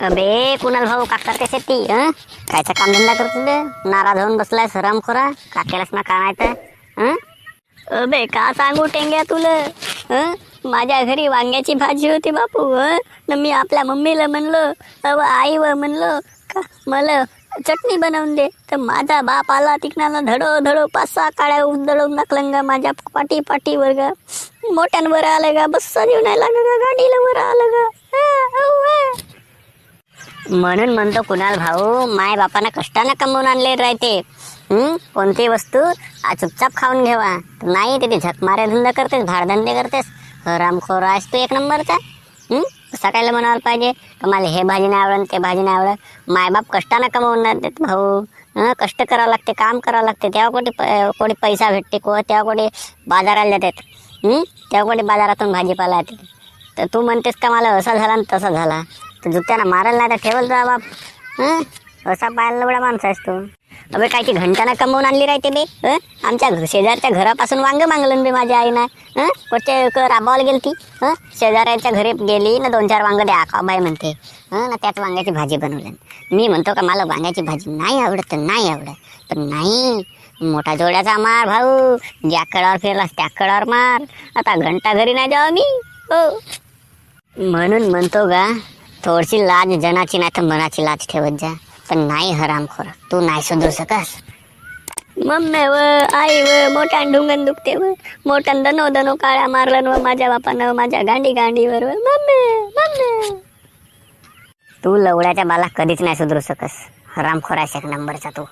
अबे कुणाल भाऊ का करते शेती कायचा कामधंदा करतो बे? नाराज होऊन बसलाय सरामखोरा का केलास ना काय माहित? अबे का सांगू टेंग्या तुला माझ्या घरी वांग्याची भाजी होती बापू न मी आपल्या मम्मीला म्हणलो आई व म्हणलो का मला चटणी बनवून दे तर माझा बाप आला तिकनाला धडो धडो 5-6 काड्या उधळून टाकलं गा माझ्या पाठी पाठीवर गा मोठ्यांवर आलं गा बस्सा देऊन नाही लागलं गा गाडीला वर आलं गा म्हणून म्हणतो कुणाल भाऊ माय बापानं कष्टानं कमवून आणले राहते कोणती वस्तू चुपचाप खाऊन घेवा नाही ते झकमारे धंदा करतेस भाडधंदे करतेस रामखोर आहेस तू एक नंबरचा सकाळला म्हणायला पाहिजे का मला हे भाजी नाही आवडत ते भाजी नाही आवडत मायबाप कष्टानं कमवून देत भाऊ कष्ट करावं लागते काम करावं लागते तेव्हा कोणी पैसा भेटते तेव्हा कोणी बाजाराला देतात तेव्हा कोणी बाजारातून भाजीपाला येते तर तू म्हणतेस का मला असा झाला आणि तसा झाला तर जुत्यानं मारायला नाही तर ठेवल जा बाप असा पाहायला एवढा माणूस आहेस तू अबे काय की घंटानं कमवून आणली राहते बे आमच्या शेजारच्या घरापासून वांग मागलं बे माझ्या आईनं कोणते राबावाला गेली ती शेजाऱ्याच्या घरी गेली ना 2-4 वांग द्या का बाई म्हणते ना त्याच वांग्याची भाजी बनवली मी म्हणतो का मला वांग्याची भाजी नाही आवडत तर नाही आवडत पण नाही मोठा जोड्याचा मार भाऊ ज्या कडावर फिरलास त्या कडावर मार आता घंटा घरी नाही जाऊ मी म्हणून म्हणतो का थोडीशी लाज जनाची नाही तर मनाची लाज ठेवत जा पण नाही हरामखोर तू नाही सुधरू सकस मम्मी व आई व मोठ्यान ढुंगण दुखते व मोठ्यान दनो काळ्या मारलं व माझ्या बापानं माझ्या गांडीवर मम्मी तू लवड्याच्या बाला कधीच नाही सुधरू सकस हरामखोर आहेस एक नंबरचा तू